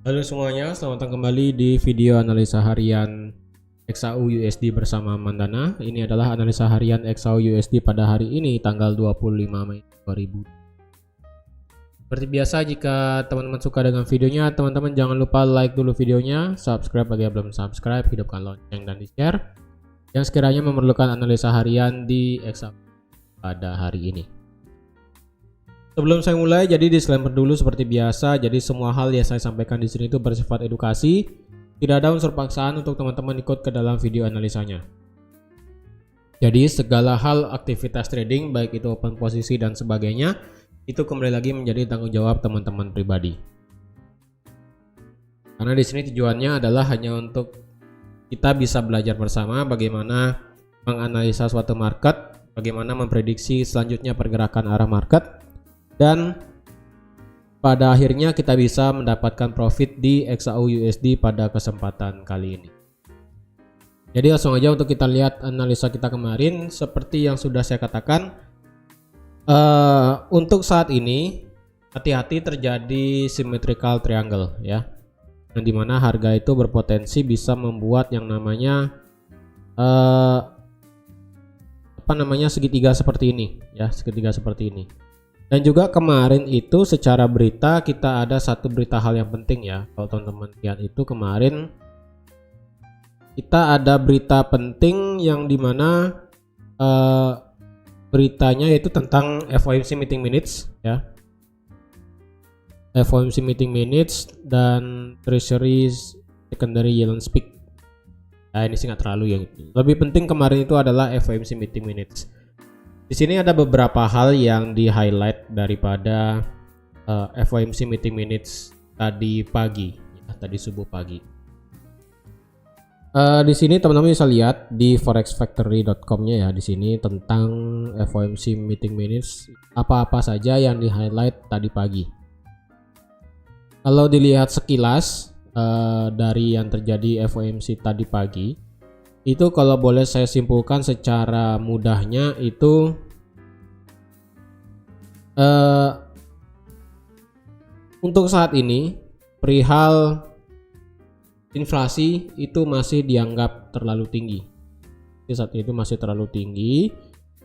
Halo semuanya, selamat datang kembali di video analisa harian XAU USD bersama Mandana. Ini adalah analisa harian XAU USD pada hari ini tanggal 25 Mei 2000. Seperti biasa, jika teman-teman suka dengan videonya, teman-teman jangan lupa like dulu videonya, subscribe bagi yang belum subscribe, hidupkan lonceng dan di-share yang sekiranya memerlukan analisa harian di XAU pada hari ini. Sebelum saya mulai, jadi disclaimer dulu seperti biasa. Jadi semua hal yang saya sampaikan di sini itu bersifat edukasi. Tidak ada unsur paksaan untuk teman-teman ikut ke dalam video analisanya. Jadi segala hal aktivitas trading, baik itu open posisi dan sebagainya, itu kembali lagi menjadi tanggung jawab teman-teman pribadi. Karena di sini tujuannya adalah hanya untuk kita bisa belajar bersama bagaimana menganalisa suatu market, bagaimana memprediksi selanjutnya pergerakan arah market, dan pada akhirnya kita bisa mendapatkan profit di XAU USD pada kesempatan kali ini. Jadi langsung aja untuk kita lihat analisa kita kemarin. Seperti yang sudah saya katakan, untuk saat ini hati-hati terjadi symmetrical triangle ya, yang dimana harga itu berpotensi bisa membuat yang namanya segitiga seperti ini ya, segitiga seperti ini. Dan juga kemarin itu secara berita kita ada satu berita hal yang penting ya. Kalau teman-teman lihat itu kemarin kita ada berita penting yang dimana beritanya itu tentang FOMC meeting minutes ya. FOMC meeting minutes dan Treasury secondary yield speak. Nah, ini sih nggak terlalu ya. Lebih penting kemarin itu adalah FOMC meeting minutes. Di sini ada beberapa hal yang di-highlight daripada FOMC meeting minutes tadi pagi, ya, tadi subuh pagi. Di sini teman-teman bisa lihat di forexfactory.com-nya ya, di sini tentang FOMC meeting minutes apa-apa saja yang di-highlight tadi pagi. Kalau dilihat sekilas dari yang terjadi FOMC tadi pagi, itu kalau boleh saya simpulkan secara mudahnya itu untuk saat ini perihal inflasi itu masih dianggap terlalu tinggi. Saat itu masih terlalu tinggi,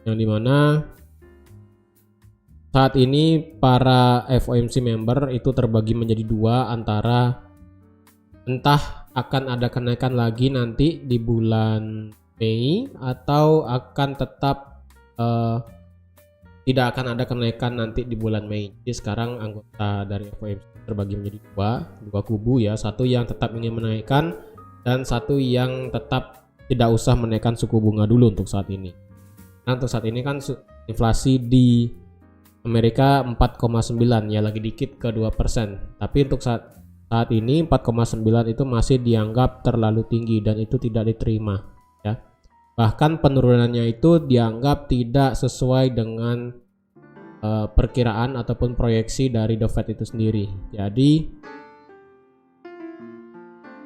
yang dimana saat ini para FOMC member itu terbagi menjadi dua, antara entah akan ada kenaikan lagi nanti di bulan Mei atau akan tetap tidak akan ada kenaikan nanti di bulan Mei. Jadi sekarang anggota dari FOMC terbagi menjadi dua kubu ya, satu yang tetap ingin menaikkan dan satu yang tetap tidak usah menaikkan suku bunga dulu untuk saat ini. Nah, untuk saat ini kan inflasi di Amerika 4,9 ya, lagi dikit ke 2%. Tapi untuk saat ini 4,9 itu masih dianggap terlalu tinggi dan itu tidak diterima ya. Bahkan penurunannya itu dianggap tidak sesuai dengan perkiraan ataupun proyeksi dari The Fed itu sendiri. Jadi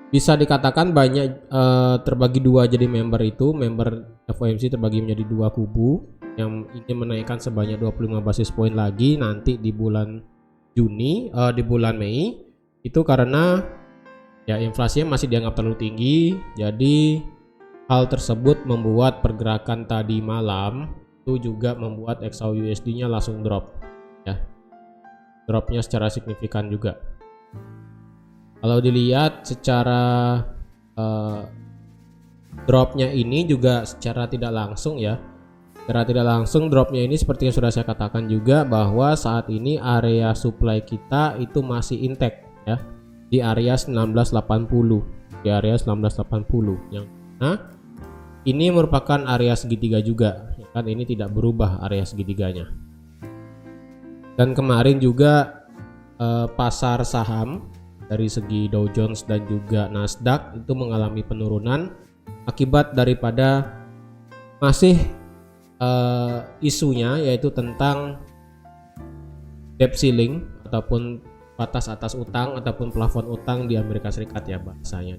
bisa dikatakan banyak terbagi dua, jadi member FOMC terbagi menjadi dua kubu yang ingin menaikkan sebanyak 25 basis point lagi nanti di bulan di bulan Mei. Itu karena ya inflasinya masih dianggap terlalu tinggi. Jadi hal tersebut membuat pergerakan tadi malam itu juga membuat XAU USD-nya langsung drop ya. Dropnya secara signifikan juga. Kalau dilihat secara dropnya ini juga secara tidak langsung ya. Secara tidak langsung dropnya ini seperti yang sudah saya katakan juga, bahwa saat ini area supply kita itu masih intact ya, di area 1980, yang ini merupakan area segitiga juga ya kan, ini tidak berubah area segitiganya. Dan kemarin juga pasar saham dari segi Dow Jones dan juga Nasdaq itu mengalami penurunan akibat daripada masih isunya, yaitu tentang debt ceiling ataupun batas atas utang ataupun plafon utang di Amerika Serikat ya bahasanya.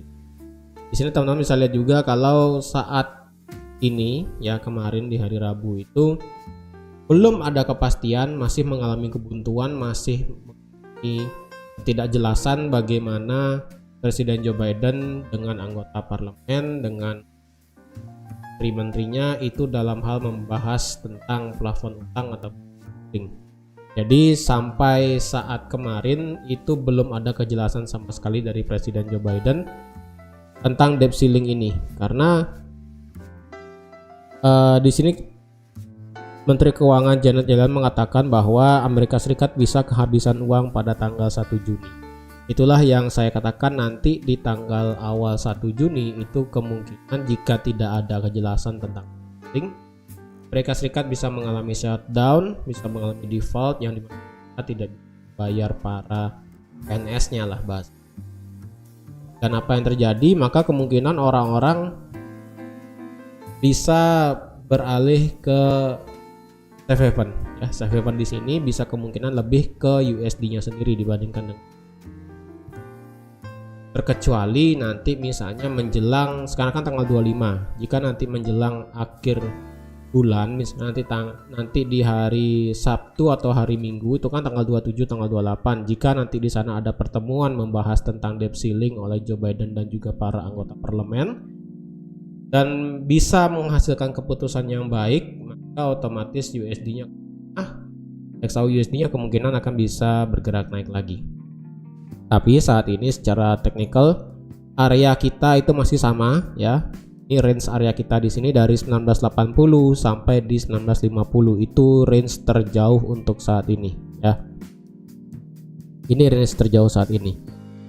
Di sini teman-teman bisa lihat juga kalau saat ini ya, kemarin di hari Rabu itu belum ada kepastian, masih mengalami kebuntuan, masih mengalami ketidakjelasan bagaimana Presiden Joe Biden dengan anggota parlemen, dengan menteri-menterinya itu dalam hal membahas tentang plafon utang atau funding. Jadi sampai saat kemarin itu belum ada kejelasan sama sekali dari Presiden Joe Biden tentang debt ceiling ini, karena di sini Menteri Keuangan Janet Yellen mengatakan bahwa Amerika Serikat bisa kehabisan uang pada tanggal 1 Juni. Itulah yang saya katakan, nanti di tanggal awal 1 Juni itu kemungkinan jika tidak ada kejelasan tentang funding, Amerika Serikat bisa mengalami shutdown, bisa mengalami default yang dimana tidak bayar para PNS-nya lah bahas. Dan apa yang terjadi, maka kemungkinan orang-orang bisa beralih ke safe haven. Ya, safe haven di sini bisa kemungkinan lebih ke USD-nya sendiri dibandingkan dengan, terkecuali nanti misalnya menjelang, sekarang kan tanggal 25, jika nanti menjelang akhir bulan, misalnya nanti di hari Sabtu atau hari Minggu itu kan tanggal 27, tanggal 28, jika nanti di sana ada pertemuan membahas tentang debt ceiling oleh Joe Biden dan juga para anggota parlemen dan bisa menghasilkan keputusan yang baik, maka otomatis USD-nya XAU USD-nya kemungkinan akan bisa bergerak naik lagi. Tapi saat ini secara teknikal area kita itu masih sama ya. Ini range area kita di sini dari 1980 sampai di 1950, itu range terjauh untuk saat ini ya. Ini range terjauh saat ini.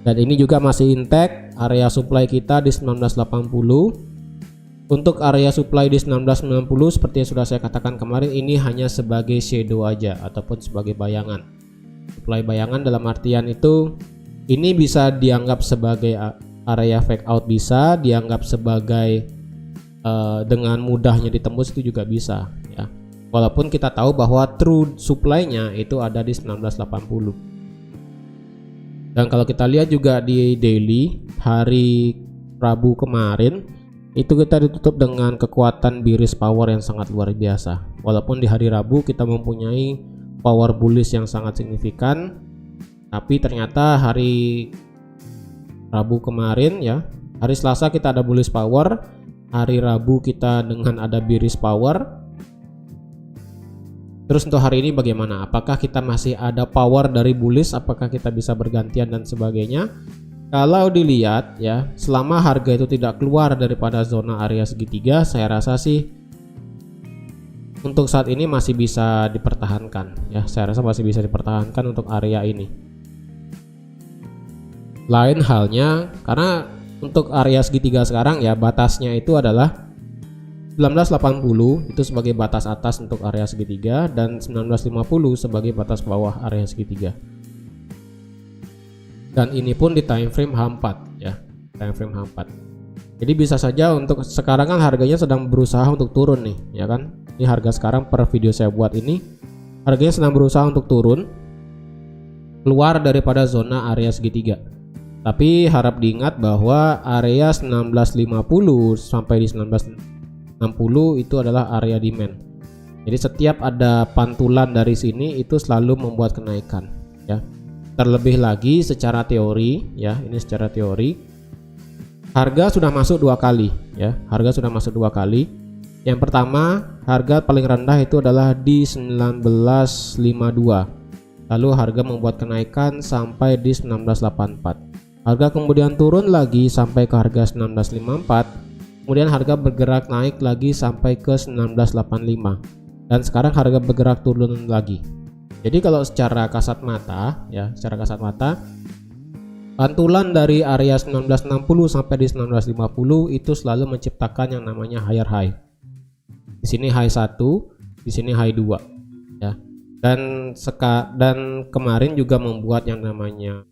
Dan ini juga masih intact area supply kita di 1980. Untuk area supply di 1990 seperti yang sudah saya katakan kemarin, ini hanya sebagai shadow aja ataupun sebagai bayangan. Supply bayangan dalam artian itu ini bisa dianggap sebagai area fake out, bisa dianggap sebagai dengan mudahnya ditembus itu juga bisa ya. Walaupun kita tahu bahwa true supply-nya itu ada di 1980. Dan kalau kita lihat juga di daily hari Rabu kemarin itu kita ditutup dengan kekuatan bearish power yang sangat luar biasa. Walaupun di hari Rabu kita mempunyai power bullish yang sangat signifikan, tapi ternyata hari Rabu kemarin ya, hari Selasa kita ada bullish power, hari Rabu kita dengan ada bearish power. Terus untuk hari ini bagaimana? Apakah kita masih ada power dari bullish? Apakah kita bisa bergantian dan sebagainya? Kalau dilihat ya, selama harga itu tidak keluar daripada zona area segitiga, saya rasa sih untuk saat ini masih bisa dipertahankan ya. Saya rasa masih bisa dipertahankan untuk area ini. Lain halnya karena untuk area segitiga sekarang ya, batasnya itu adalah 1980 itu sebagai batas atas untuk area segitiga dan 1950 sebagai batas bawah area segitiga. Dan ini pun di time frame H4 ya, time frame H4. Jadi bisa saja untuk sekarang kan harganya sedang berusaha untuk turun nih ya kan. Ini harga sekarang per video saya buat ini harganya sedang berusaha untuk turun keluar daripada zona area segitiga. Tapi harap diingat bahwa area 1950 sampai di 1960 itu adalah area demand. Jadi setiap ada pantulan dari sini itu selalu membuat kenaikan ya. Terlebih lagi secara teori ya, ini secara teori harga sudah masuk dua kali ya. Harga sudah masuk dua kali. Yang pertama, harga paling rendah itu adalah di 1952. Lalu harga membuat kenaikan sampai di 1984. Harga kemudian turun lagi sampai ke harga 1954. Kemudian harga bergerak naik lagi sampai ke 1985. Dan sekarang harga bergerak turun lagi. Jadi kalau secara kasat mata ya, secara kasat mata pantulan dari area 1960 sampai di 1950 itu selalu menciptakan yang namanya higher high. Di sini high 1, di sini high 2 ya. Dan kemarin juga membuat yang namanya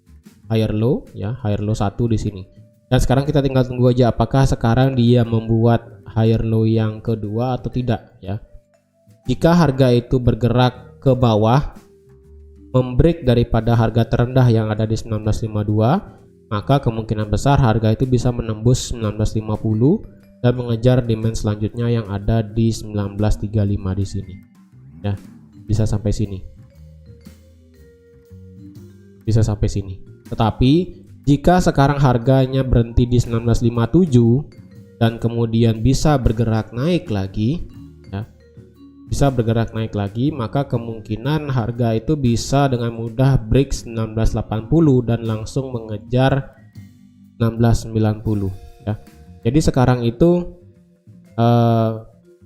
higher low ya, higher low 1 di sini. Dan sekarang kita tinggal tunggu aja apakah sekarang dia membuat higher low yang kedua atau tidak ya. Jika harga itu bergerak ke bawah, membreak daripada harga terendah yang ada di 1952, maka kemungkinan besar harga itu bisa menembus 1950 dan mengejar demand selanjutnya yang ada di 1935 di sini. Ya, bisa sampai sini. Bisa sampai sini. Tetapi jika sekarang harganya berhenti di 1957 dan kemudian bisa bergerak naik lagi, ya, bisa bergerak naik lagi, maka kemungkinan harga itu bisa dengan mudah break 1980 dan langsung mengejar 1690, ya. Jadi sekarang itu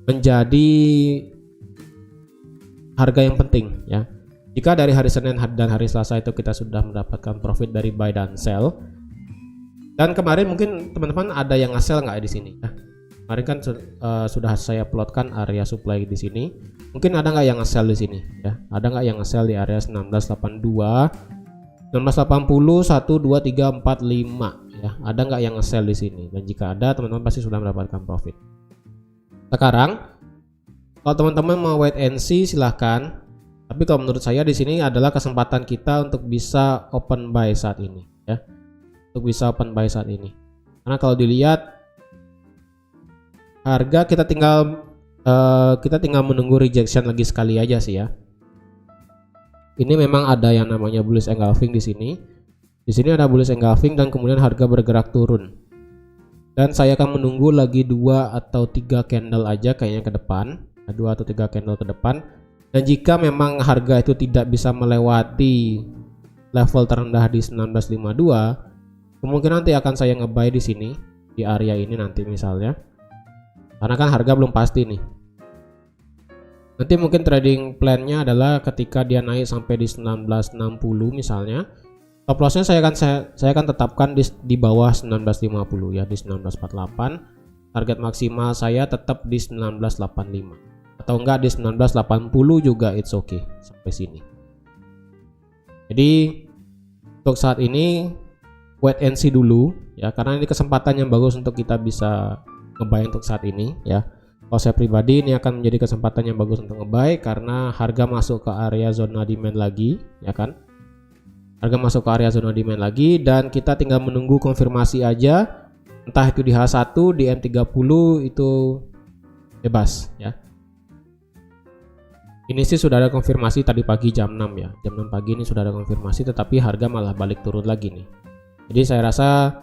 menjadi harga yang penting, ya. Jika dari hari Senin dan hari Selasa itu kita sudah mendapatkan profit dari buy dan sell, dan kemarin mungkin teman-teman ada yang nge-sell nggak di sini, ya? Kemarin kan sudah saya plotkan area supply di sini. Mungkin ada nggak yang nge-sell di sini, ya? Ada nggak yang nge-sell di area 1982, 1980, 1, 2, 3, 4, 5, ya? Ada nggak yang nge-sell di sini? Dan jika ada, teman-teman pasti sudah mendapatkan profit. Sekarang, kalau teman-teman mau wait and see silahkan. Tapi kalau menurut saya di sini adalah kesempatan kita untuk bisa open buy saat ini, ya. Untuk bisa open buy saat ini. Karena kalau dilihat harga kita tinggal menunggu rejection lagi sekali aja sih, ya. Ini memang ada yang namanya bullish engulfing di sini. Di sini ada bullish engulfing dan kemudian harga bergerak turun. Dan saya akan menunggu lagi 2 atau 3 candle aja kayaknya ke depan. 2 atau 3 candle ke depan. Dan jika memang harga itu tidak bisa melewati level terendah di 1952, kemungkinan nanti akan saya nge-buy di sini, di area ini nanti misalnya. Karena kan harga belum pasti nih. Nanti mungkin trading plan-nya adalah ketika dia naik sampai di 1960 misalnya, stop loss-nya saya akan tetapkan di bawah 1950, ya, di 1948. Target maksimal saya tetap di 1985. Atau enggak di 1980 juga it's okay sampai sini. Jadi untuk saat ini wait and see dulu, ya, karena ini kesempatan yang bagus untuk kita bisa nge-buy untuk saat ini, ya. Kalau saya pribadi ini akan menjadi kesempatan yang bagus untuk nge-buy karena harga masuk ke area zona demand lagi, ya kan? Harga masuk ke area zona demand lagi dan kita tinggal menunggu konfirmasi aja, entah itu di H1, di M30 itu bebas, ya. Ini sih sudah ada konfirmasi tadi pagi jam 6, ya. Jam 6 pagi ini sudah ada konfirmasi, tetapi harga malah balik turun lagi nih. Jadi saya rasa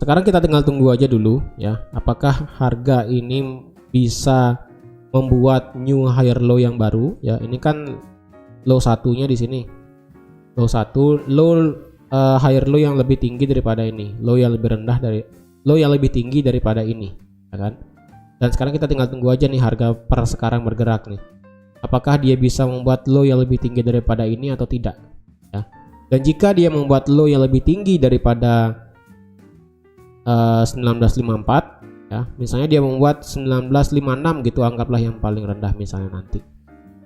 sekarang kita tinggal tunggu aja dulu, ya. Apakah harga ini bisa membuat new higher low yang baru, ya. Ini kan low satunya di sini. Low 1, higher low yang lebih tinggi daripada ini, low yang lebih tinggi daripada ini, ya kan? Dan sekarang kita tinggal tunggu aja nih harga per sekarang bergerak nih. Apakah dia bisa membuat low yang lebih tinggi daripada ini atau tidak, ya. Dan jika dia membuat low yang lebih tinggi daripada 1954, ya, misalnya dia membuat 1956 gitu, anggaplah yang paling rendah misalnya nanti,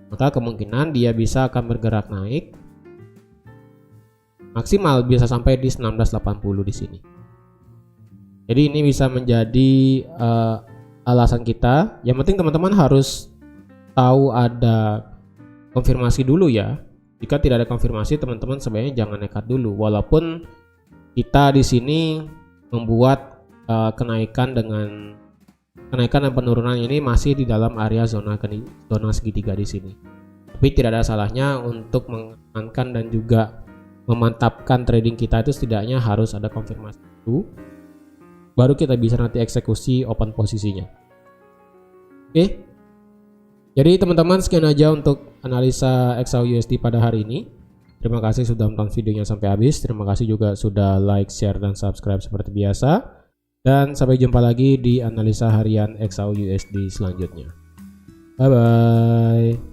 maka kemungkinan dia bisa akan bergerak naik maksimal bisa sampai di 1980 di sini. Jadi ini bisa menjadi alasan kita. Yang penting teman-teman harus tahu ada konfirmasi dulu, ya. Jika tidak ada konfirmasi, teman-teman sebenarnya jangan nekat dulu. Walaupun kita di sini membuat kenaikan dan penurunan ini masih di dalam area zona segitiga di sini. Tapi tidak ada salahnya untuk mengamankan dan juga memantapkan trading kita itu setidaknya harus ada konfirmasi dulu, baru kita bisa nanti eksekusi open posisinya. Oke. Jadi teman-teman sekian aja untuk analisa XAU-USD pada hari ini. Terima kasih sudah menonton videonya sampai habis. Terima kasih juga sudah like, share, dan subscribe seperti biasa. Dan sampai jumpa lagi di analisa harian XAU-USD selanjutnya. Bye bye.